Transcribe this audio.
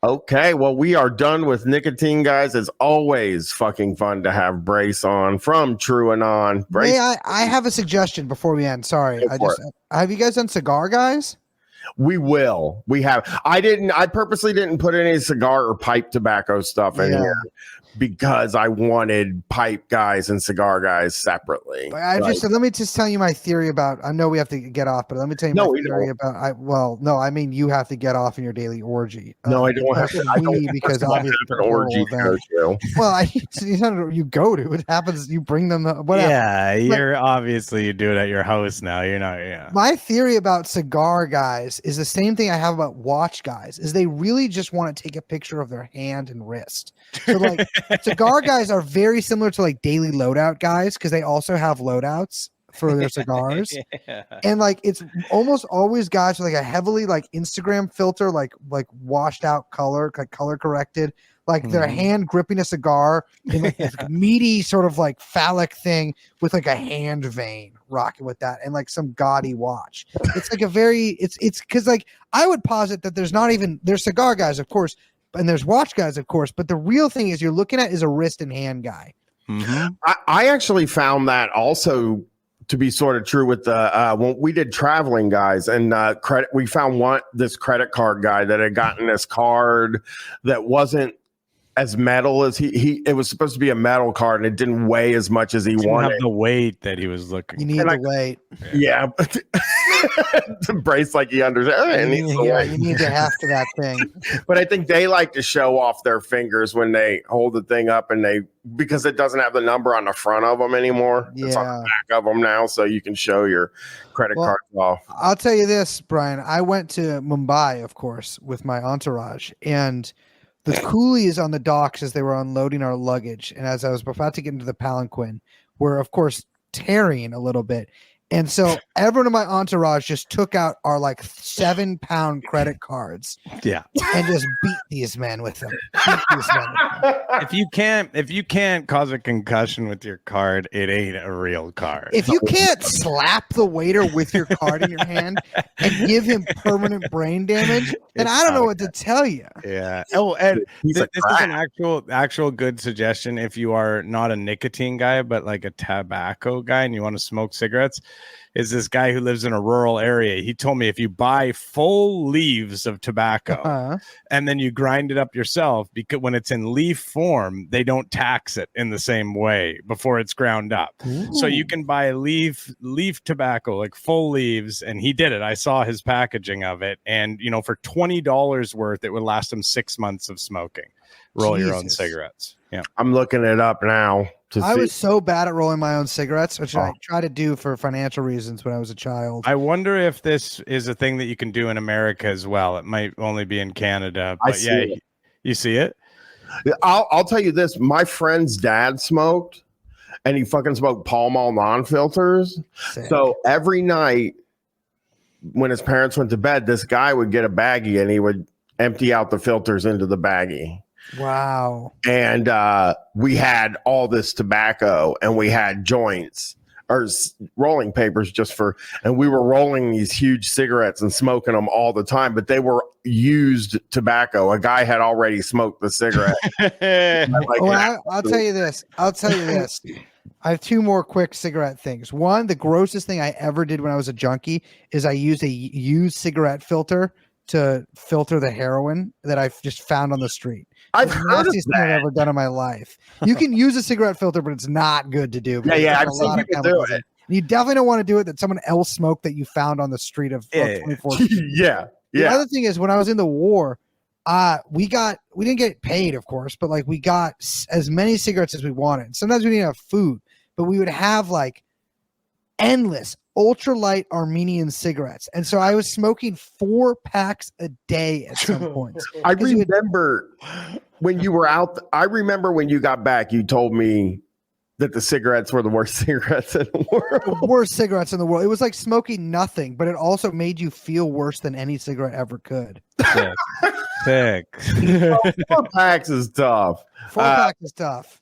Okay, well, we are done with nicotine, guys. It's always fucking fun to have Brace on from True and On. Brace, May I have a suggestion before we end. Sorry. go for it. Have you guys done Cigar Guys? We will. We have. I purposely didn't put any cigar or pipe tobacco stuff in here because I wanted pipe guys and cigar guys separately. Let me just tell you my theory about. I know we have to get off, but let me tell you my theory about. I mean you have to get off in your daily orgy. No, I don't have to. Because obviously an orgy to go to. Well, you go to. It happens. You bring them. Whatever. Yeah, you're obviously you do it at your house now. You're not. Yeah. My theory about cigar guys is the same thing I have about watch guys. Is they really just want to take a picture of their hand and wrist. So like. Cigar guys are very similar to like daily loadout guys because they also have loadouts for their cigars. And like it's almost always guys with like a heavily like Instagram filter, like washed out color, like color corrected, like their hand gripping a cigar in like this meaty sort of like phallic thing with like a hand vein rocking with that and like some gaudy watch. It's like a very it's because like I would posit that there's cigar guys, of course. And there's watch guys, of course, but the real thing is you're looking at is a wrist and hand guy. Mm-hmm. I actually found that also to be sort of true with the when we did traveling guys and credit. We found this credit card guy that had gotten this card that wasn't as metal as he it was supposed to be a metal card and it didn't weigh as much as he wanted. Have the weight that he was looking. You need the weight. Yeah. To brace like he understands. You need to have to that thing. But I think they like to show off their fingers when they hold the thing up and because it doesn't have the number on the front of them anymore. It's on the back of them now, so you can show your credit cards off. I'll tell you this, Brian. I went to Mumbai, of course, with my entourage, and the coolies on the docks as they were unloading our luggage, and as I was about to get into the palanquin, were of course tarrying a little bit. And so everyone in my entourage just took out our like 7-pound credit cards. Yeah. And just beat these men with them. If you can't cause a concussion with your card, it ain't a real card. If you can't slap the waiter with your card in your hand and give him permanent brain damage, then I don't know what to tell you. Yeah. Oh, and this is an actual good suggestion if you are not a nicotine guy, but like a tobacco guy and you want to smoke cigarettes. Is this guy who lives in a rural area. He told me if you buy full leaves of tobacco and then you grind it up yourself, because when it's in leaf form, they don't tax it in the same way before it's ground up. Ooh. So you can buy leaf tobacco, like full leaves. And he did it. I saw his packaging of it. And, for $20 worth, it would last him 6 months of smoking. Roll your own cigarettes. Yeah. I'm looking it up now. I was so bad at rolling my own cigarettes, which I try to do for financial reasons when I was a child. I wonder if this is a thing that you can do in America as well. It might only be in Canada, but you see it? I'll tell you this. My friend's dad smoked, and he fucking smoked Pall Mall non-filters. Sick. So every night when his parents went to bed, this guy would get a baggie, and he would empty out the filters into the baggie. Wow. And we had all this tobacco and we had joints or rolling papers and we were rolling these huge cigarettes and smoking them all the time, but they were used tobacco. A guy had already smoked the cigarette. I'll tell you this. I have 2 more quick cigarette things. One, the grossest thing I ever did when I was a junkie is I used a used cigarette filter to filter the heroin that I've just found on the street. I've heard of that. Thing I've ever done in my life. You can use a cigarette filter, but it's not good to do. Yeah, I've seen people do it. You definitely don't want to do it that someone else smoked that you found on the street of 2014. Yeah. The other thing is when I was in the war, we didn't get paid, of course, but like we got as many cigarettes as we wanted. Sometimes we didn't have food, but we would have like endless ultralight Armenian cigarettes. And so I was smoking 4 packs a day at some point. I remember when you were out. I remember when you got back, you told me that the cigarettes were the worst cigarettes in the world. The worst cigarettes in the world. It was like smoking nothing, but it also made you feel worse than any cigarette ever could. Sick. 4 packs is tough. 4 packs is tough.